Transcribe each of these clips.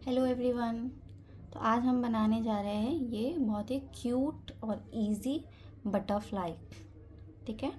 Hello everyone. तो आज हम बनाने जा रहे हैं ये बहुत ही क्यूट और इजी बटरफ्लाई। ठीक है,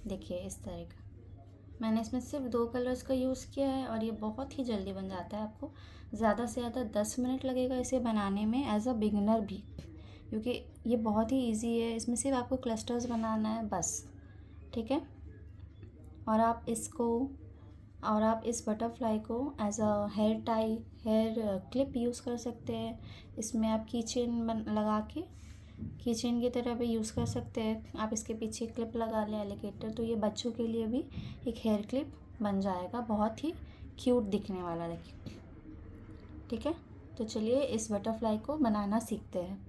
देखिए इस तरह का मैंने इसमें सिर्फ 2 कलर्स का यूज़ किया है और ये बहुत ही जल्दी बन जाता है। आपको ज़्यादा से ज़्यादा 10 मिनट लगेगा इसे बनाने में एज अ बिगिनर भी, क्योंकि ये बहुत ही इजी है। इसमें सिर्फ आपको क्लस्टर्स बनाना है बस। ठीक है, और आप इस बटरफ्लाई को as a hair clip use कर सकते हैं। इसमें आप लगा के कीचेन की तरह भी यूज़ कर सकते हैं। आप इसके पीछे क्लिप लगा लें एलिगेटर, तो ये बच्चों के लिए भी एक हेयर क्लिप बन जाएगा, बहुत ही क्यूट दिखने वाला। देखिए, ठीक है। तो चलिए इस बटरफ्लाई को बनाना सीखते हैं।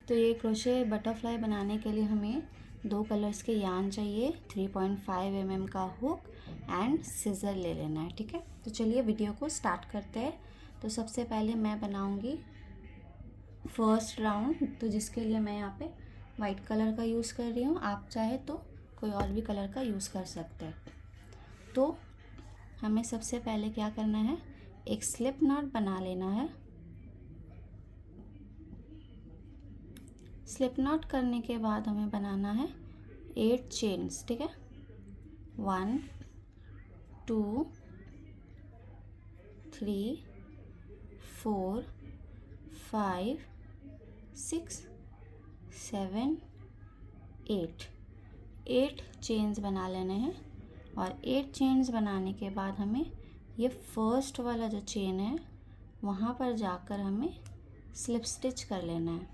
तो ये क्रोशे बटरफ्लाई बनाने के लिए हमें 2 कलर्स के यार्न चाहिए, 3.5 mm का हुक एंड सिज़र ले लेना है। ठीक है, तो चलिए वीडियो को स्टार्ट करते हैं। तो सबसे पहले मैं बनाऊंगी फर्स्ट राउंड, तो जिसके लिए मैं यहाँ पे वाइट कलर का यूज़ कर रही हूँ। आप चाहे तो कोई और भी कलर का यूज़ कर सकते हैं। तो हमें सबसे पहले क्या करना है, एक स्लिप नॉट बना लेना है। स्लिप नॉट करने के बाद हमें बनाना है 8 चेन्स। ठीक है, 1 2 3 4 5 6 7 8 चेन्स बना लेने हैं। और 8 चेन्स बनाने के बाद हमें ये फर्स्ट वाला जो चेन है वहाँ पर जाकर हमें स्लिप स्टिच कर लेना है।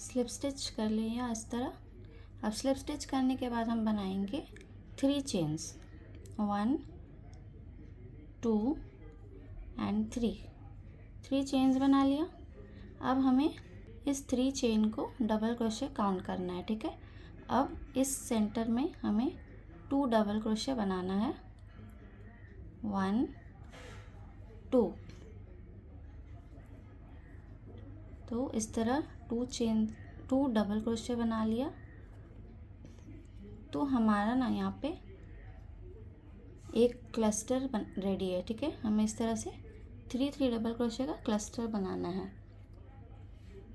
स्लिप स्टिच कर लिया इस तरह। अब स्लिप स्टिच करने के बाद हम बनाएंगे 3 चेन्स, 1 2 एंड 3 चेन्स बना लिया। अब हमें इस 3 चेन को डबल क्रोशे काउंट करना है। ठीक है, अब इस सेंटर में हमें 2 डबल क्रोशे बनाना है, 1 2। तो इस तरह 2 डबल क्रोशे बना लिया। तो हमारा ना यहाँ पे एक क्लस्टर रेडी है। ठीक है, हमें इस तरह से 3 डबल क्रोशे का क्लस्टर बनाना है।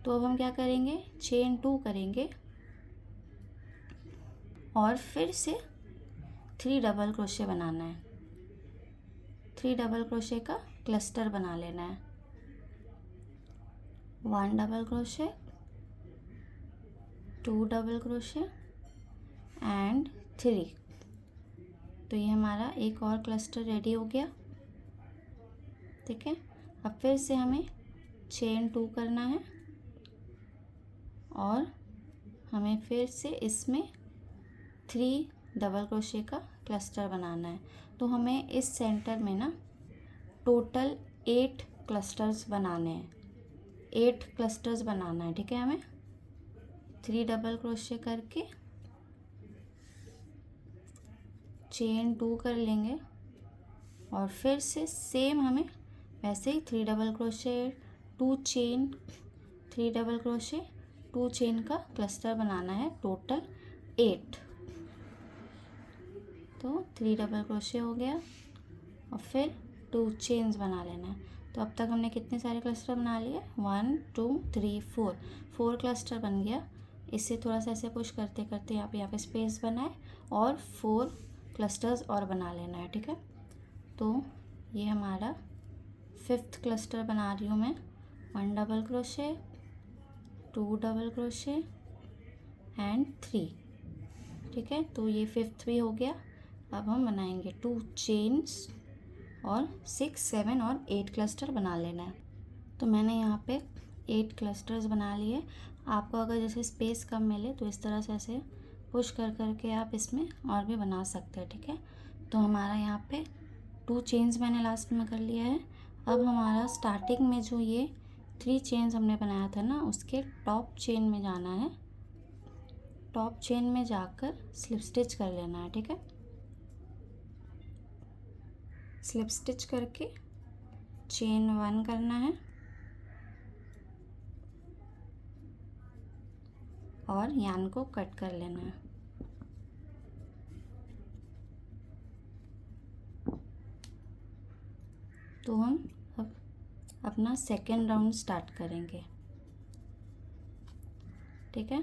तो अब हम क्या करेंगे, चेन 2 करेंगे और फिर से 3 डबल क्रोशे बनाना है। 3 डबल क्रोशे का क्लस्टर बना लेना है, 1 double crochet, 2 double crochet and 3। तो ये हमारा एक और क्लस्टर रेडी हो गया। ठीक है, अब फिर से हमें चेन 2 करना है और हमें फिर से इसमें 3 डबल क्रोशे का क्लस्टर बनाना है। तो हमें इस सेंटर में ना टोटल 8 क्लस्टर्स बनाने हैं, 8 क्लस्टर्स बनाना है। ठीक है, हमें 3 डबल क्रोशे करके चेन 2 कर लेंगे और फिर से सेम हमें वैसे ही 3 double crochet 2 chain 3 double crochet 2 chain का क्लस्टर बनाना है, टोटल 8। तो 3 डबल क्रोशे हो गया और फिर 2 चेन्स बना लेना है। तो अब तक हमने कितने सारे क्लस्टर बना लिए, 1 2 3 4 क्लस्टर बन गया। इससे थोड़ा सा ऐसे पुश करते करते यहाँ पे स्पेस बनाए और 4 क्लस्टर्स और बना लेना है। ठीक है, तो ये हमारा 5th क्लस्टर बना रही हूँ मैं, 1 double crochet 2 double crochet and 3। ठीक है, तो ये 5th भी हो गया। अब हम बनाएंगे 2 चेन्स और 6 7 और 8 क्लस्टर बना लेना है। तो मैंने यहाँ पे 8 क्लस्टर्स बना लिए। आपको अगर जैसे स्पेस कम मिले तो इस तरह से ऐसे पुश कर करके आप इसमें और भी बना सकते हैं। ठीक है, तो हमारा यहाँ पे 2 चेन्स मैंने लास्ट में कर लिया है। अब हमारा स्टार्टिंग में जो ये 3 चेन्स हमने बनाया था ना, उसके टॉप चेन में जाना है, टॉप चेन में जाकर स्लिप स्टिच कर लेना है। ठीक है, स्लिप स्टिच करके चेन 1 करना है और यार्न को कट कर लेना है। तो हम अब अपना सेकेंड राउंड स्टार्ट करेंगे, ठीक है।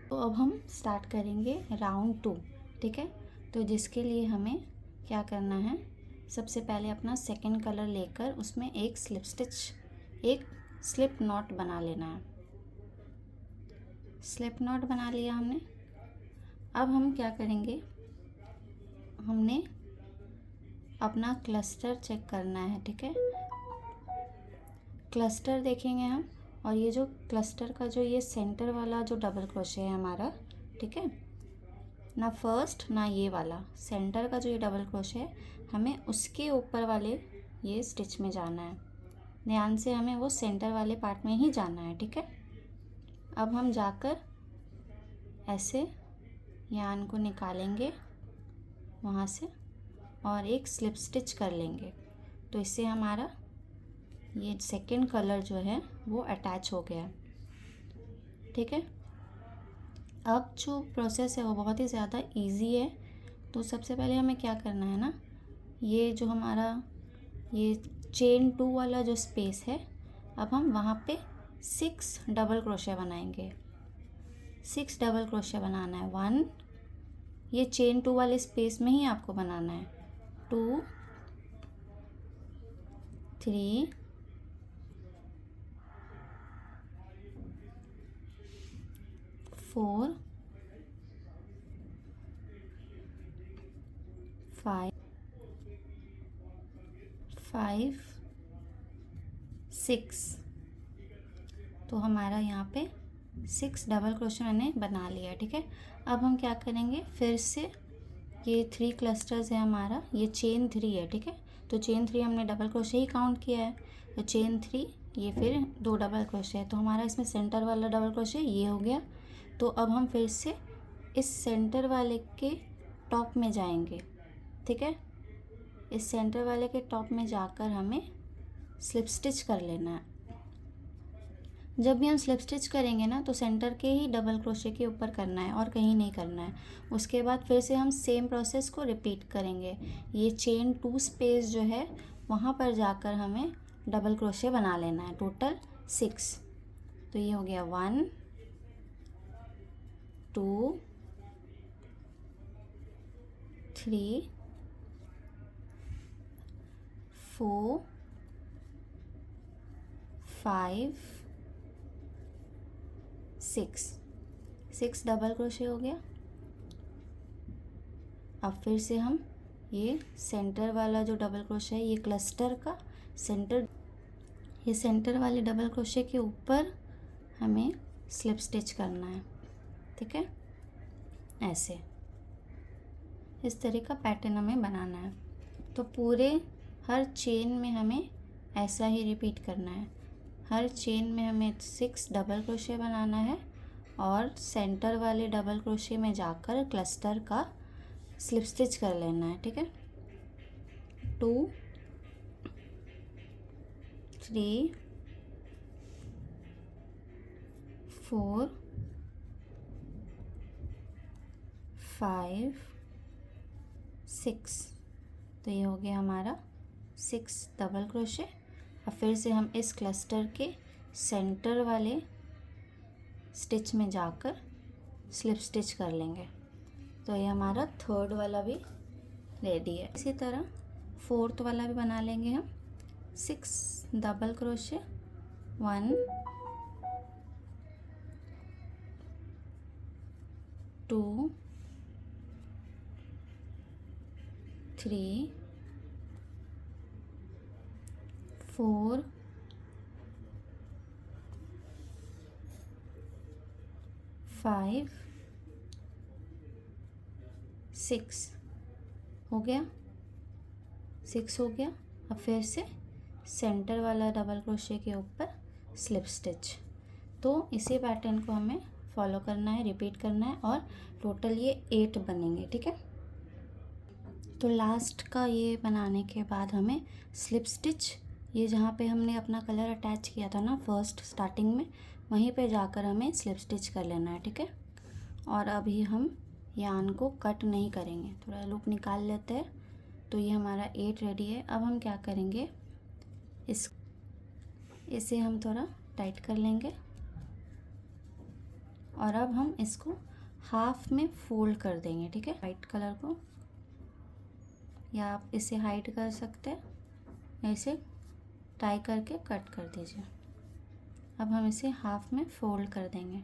तो अब हम स्टार्ट करेंगे राउंड 2, ठीक है। तो जिसके लिए हमें क्या करना है, सबसे पहले अपना सेकेंड कलर लेकर उसमें एक स्लिप नॉट बना लेना है। स्लिप नॉट बना लिया हमने। अब हम क्या करेंगे, हमने अपना क्लस्टर चेक करना है, ठीक है। क्लस्टर देखेंगे हम, और ये जो क्लस्टर का जो ये सेंटर वाला जो डबल क्रोशे है हमारा, ठीक है ना, फर्स्ट ना ये वाला सेंटर का जो ये डबल क्रोशे है, हमें उसके ऊपर वाले ये स्टिच में जाना है। ध्यान से हमें वो सेंटर वाले पार्ट में ही जाना है, ठीक है। अब हम जाकर ऐसे यान को निकालेंगे वहाँ से और एक स्लिप स्टिच कर लेंगे। तो इससे हमारा ये सेकंड कलर जो है वो अटैच हो गया, ठीक है। अब जो प्रोसेस है वो बहुत ही ज़्यादा इजी है। तो सबसे पहले हमें क्या करना है ना, ये जो हमारा ये चेन 2 वाला जो स्पेस है, अब हम वहाँ पे 6 डबल क्रोशे बनाएंगे। 6 डबल क्रोशे बनाना है। 1, ये चेन 2 वाले स्पेस में ही आपको बनाना है। 2, 3, 4, 5, 6। तो हमारा यहाँ पे 6 डबल क्रोशे मैंने बना लिया, ठीक है। अब हम क्या करेंगे, फिर से ये 3 क्लस्टर्स है हमारा, ये चेन 3 है, ठीक है। तो चेन 3 हमने डबल क्रोशे ही काउंट किया है, तो चेन 3 ये फिर 2 डबल क्रोशे है। तो हमारा इसमें सेंटर वाला डबल क्रोशे ये हो गया। तो अब हम फिर से इस सेंटर वाले के टॉप में जाएंगे, ठीक है। इस सेंटर वाले के टॉप में जाकर हमें स्लिप स्टिच कर लेना है। जब भी हम स्लिप स्टिच करेंगे ना, तो सेंटर के ही डबल क्रोशे के ऊपर करना है और कहीं नहीं करना है। उसके बाद फिर से हम सेम प्रोसेस को रिपीट करेंगे। ये चेन 2 स्पेस जो है वहाँ पर जाकर हमें डबल क्रोशे बना लेना है, टोटल 6। तो ये हो गया 1, 2, 3, 4, 5, 6 डबल क्रोशे हो गया। अब फिर से हम ये सेंटर वाला जो डबल क्रोशे है, ये क्लस्टर का सेंटर, ये सेंटर वाले डबल क्रोशे के ऊपर हमें स्लिप स्टिच करना है, ठीक है। ऐसे इस तरह का पैटर्न हमें बनाना है। तो पूरे हर चेन में हमें ऐसा ही रिपीट करना है। हर चेन में हमें 6 डबल क्रोशे बनाना है और सेंटर वाले डबल क्रोशे में जाकर क्लस्टर का स्लिप स्टिच कर लेना है, ठीक है। 2, 3, 4, 5, 6। तो ये हो गया हमारा 6 डबल क्रोशे। अब फिर से हम इस क्लस्टर के सेंटर वाले स्टिच में जाकर स्लिप स्टिच कर लेंगे। तो ये हमारा थर्ड वाला भी रेडी है। इसी तरह फोर्थ वाला भी बना लेंगे हम। 6 डबल क्रोशे, 1, 2, 3, 4, 5, 6 हो गया। 6 हो गया। अब फिर से सेंटर वाला डबल क्रोशे के ऊपर स्लिप स्टिच। तो इसी पैटर्न को हमें फॉलो करना है, रिपीट करना है, और टोटल ये 8 बनेंगे, ठीक है। तो लास्ट का ये बनाने के बाद हमें स्लिप स्टिच, ये जहाँ पे हमने अपना कलर अटैच किया था ना फर्स्ट स्टार्टिंग में, वहीं पे जाकर हमें स्लिप स्टिच कर लेना है, ठीक है। और अभी हम यान को कट नहीं करेंगे, थोड़ा लूप निकाल लेते हैं तो ये हमारा 8 रेडी है। अब हम क्या करेंगे, इसे हम थोड़ा टाइट कर लेंगे और अब हम इसको हाफ में फोल्ड कर देंगे, ठीक है। वाइट कलर को, या आप इसे हाइड कर सकते हैं, ऐसे टाई करके कट कर दीजिए। अब हम इसे हाफ में फोल्ड कर देंगे।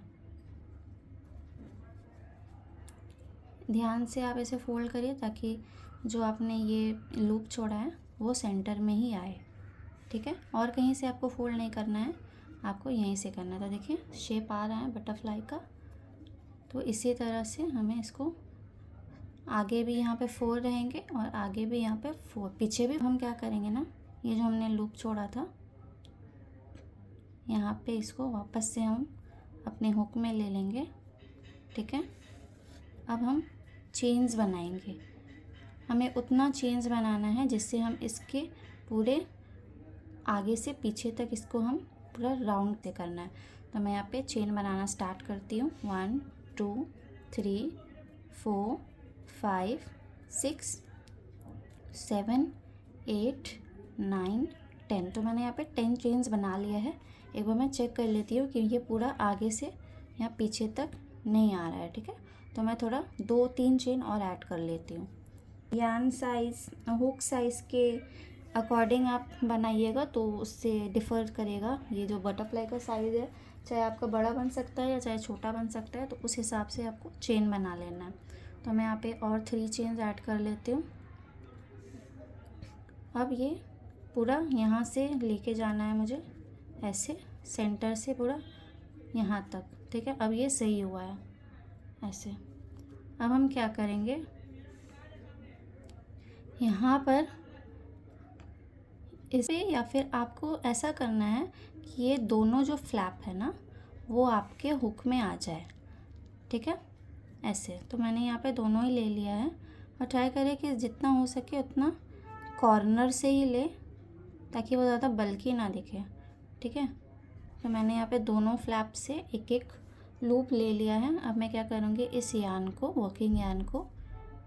ध्यान से आप इसे फोल्ड करिए ताकि जो आपने ये लूप छोड़ा है वो सेंटर में ही आए, ठीक है। और कहीं से आपको फोल्ड नहीं करना है, आपको यहीं से करना है। तो देखिए शेप आ रहा है बटरफ्लाई का। तो इसी तरह से हमें इसको आगे भी यहाँ पे 4 रहेंगे और आगे भी यहाँ पे 4, पीछे भी। हम क्या करेंगे ना, ये जो हमने लूप छोड़ा था यहाँ पे, इसको वापस से हम अपने हुक में ले लेंगे, ठीक है। अब हम चेन्स बनाएंगे। हमें उतना चेन्स बनाना है जिससे हम इसके पूरे आगे से पीछे तक इसको हम पूरा राउंड से करना है। तो मैं यहाँ पे चेन बनाना स्टार्ट करती हूँ। 1 2 3 4 5 6 7 8 9 10। तो मैंने यहाँ पे 10 चेन्स बना लिया है। एक बार मैं चेक कर लेती हूँ कि ये पूरा आगे से यहाँ पीछे तक नहीं आ रहा है, ठीक है। तो मैं थोड़ा 2-3 चेन और ऐड कर लेती हूँ। यार्न साइज़, हुक साइज़ के अकॉर्डिंग आप बनाइएगा तो उससे डिफ़र करेगा। ये जो बटरफ्लाई का साइज़ है, चाहे आपका बड़ा बन सकता है या चाहे छोटा बन सकता है, तो उस हिसाब से आपको चेन बना लेना है। तो मैं यहाँ पे और 3 चेन्स ऐड कर लेती हूँ। अब ये पूरा यहाँ से लेके जाना है मुझे, ऐसे सेंटर से पूरा यहाँ तक, ठीक है। अब ये सही हुआ है ऐसे। अब हम क्या करेंगे, यहाँ पर इसे, या फिर आपको ऐसा करना है कि ये दोनों जो फ्लैप है ना वो आपके हुक में आ जाए, ठीक है, ऐसे। तो मैंने यहाँ पे दोनों ही ले लिया है और ट्राई करें कि जितना हो सके उतना कॉर्नर से ही ले ताकि वो ज़्यादा बल्कि ना दिखे, ठीक है। तो मैंने यहाँ पे दोनों फ्लैप से एक एक लूप ले लिया है। अब मैं क्या करूँगी, इस यार्न को, वर्किंग यार्न को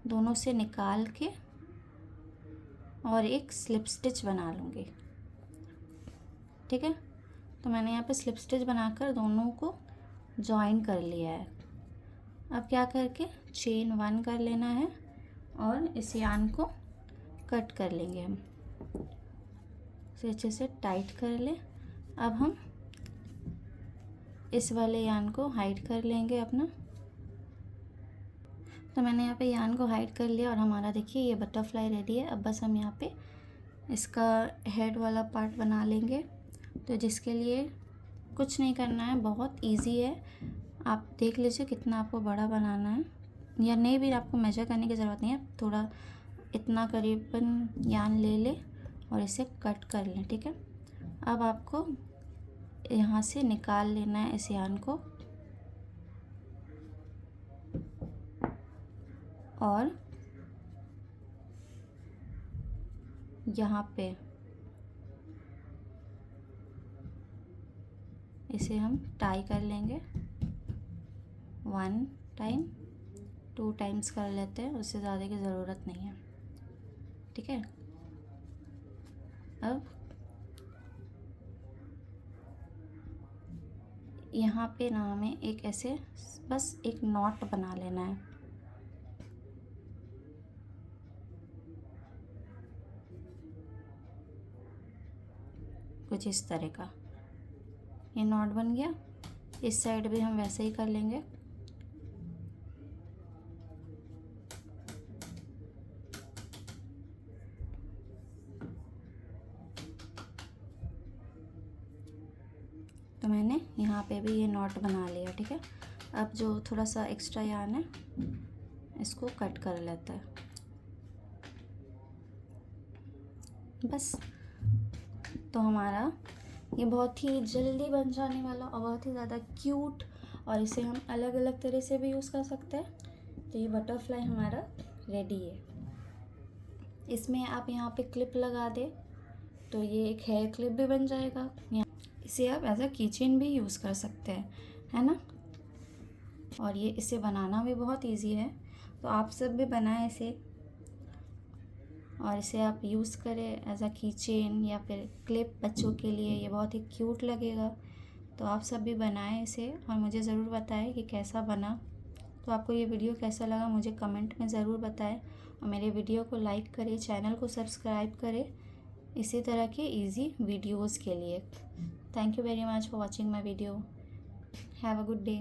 दोनों से निकाल के और एक स्लिप स्टिच बना लूँगी, ठीक है। तो मैंने यहाँ पे स्लिप स्टिच बनाकर दोनों को जॉइन कर लिया है। अब क्या करके चेन 1 कर लेना है और इस यार्न को कट कर लेंगे हम, इसे अच्छे से टाइट कर ले। अब हम इस वाले यार्न को हाइड कर लेंगे अपना। तो मैंने यहाँ पे यार्न को हाइड कर लिया और हमारा देखिए ये बटरफ्लाई रेडी है। अब बस हम यहाँ पे इसका हेड वाला पार्ट बना लेंगे। तो जिसके लिए कुछ नहीं करना है, बहुत इजी है। आप देख लीजिए कितना आपको बड़ा बनाना है, या नहीं भी आपको मेजर करने की ज़रूरत नहीं है। थोड़ा इतना करीबन यार्न ले ले और इसे कट कर लें, ठीक है। अब आपको यहाँ से निकाल लेना है इस यार्न को और यहाँ पे इसे हम टाई कर लेंगे। 1 टाइम, 2 टाइम्स कर लेते हैं, उससे ज़्यादा की ज़रूरत नहीं है, ठीक है। अब यहाँ पे ना हमें एक ऐसे बस एक नॉट बना लेना है। कुछ इस तरह का ये नॉट बन गया। इस साइड भी हम वैसे ही कर लेंगे। तो मैंने यहाँ पे भी ये नॉट बना लिया, ठीक है। अब जो थोड़ा सा एक्स्ट्रा यार्न है इसको कट कर लेते हैं बस। तो हमारा ये बहुत ही जल्दी बन जाने वाला और बहुत ही ज़्यादा क्यूट, और इसे हम अलग अलग तरह से भी यूज़ कर सकते हैं। तो ये बटरफ्लाई हमारा रेडी है। इसमें आप यहाँ पे क्लिप लगा दे तो ये एक हेयर क्लिप भी बन जाएगा। इसे आप एज अ कीचेन भी यूज़ कर सकते हैं, है ना। और ये इसे बनाना भी बहुत इजी है, तो आप सब भी बनाएं इसे और इसे आप यूज़ करें एज अ की चेन या फिर क्लिप बच्चों के लिए, ये बहुत ही क्यूट लगेगा। तो आप सब भी बनाएं इसे और मुझे ज़रूर बताएं कि कैसा बना। तो आपको ये वीडियो कैसा लगा मुझे कमेंट में ज़रूर बताएं और मेरे वीडियो को लाइक करें, चैनल को सब्सक्राइब करें इसी तरह के इजी वीडियोस के लिए। Thank you very much for watching my video. Have a good day.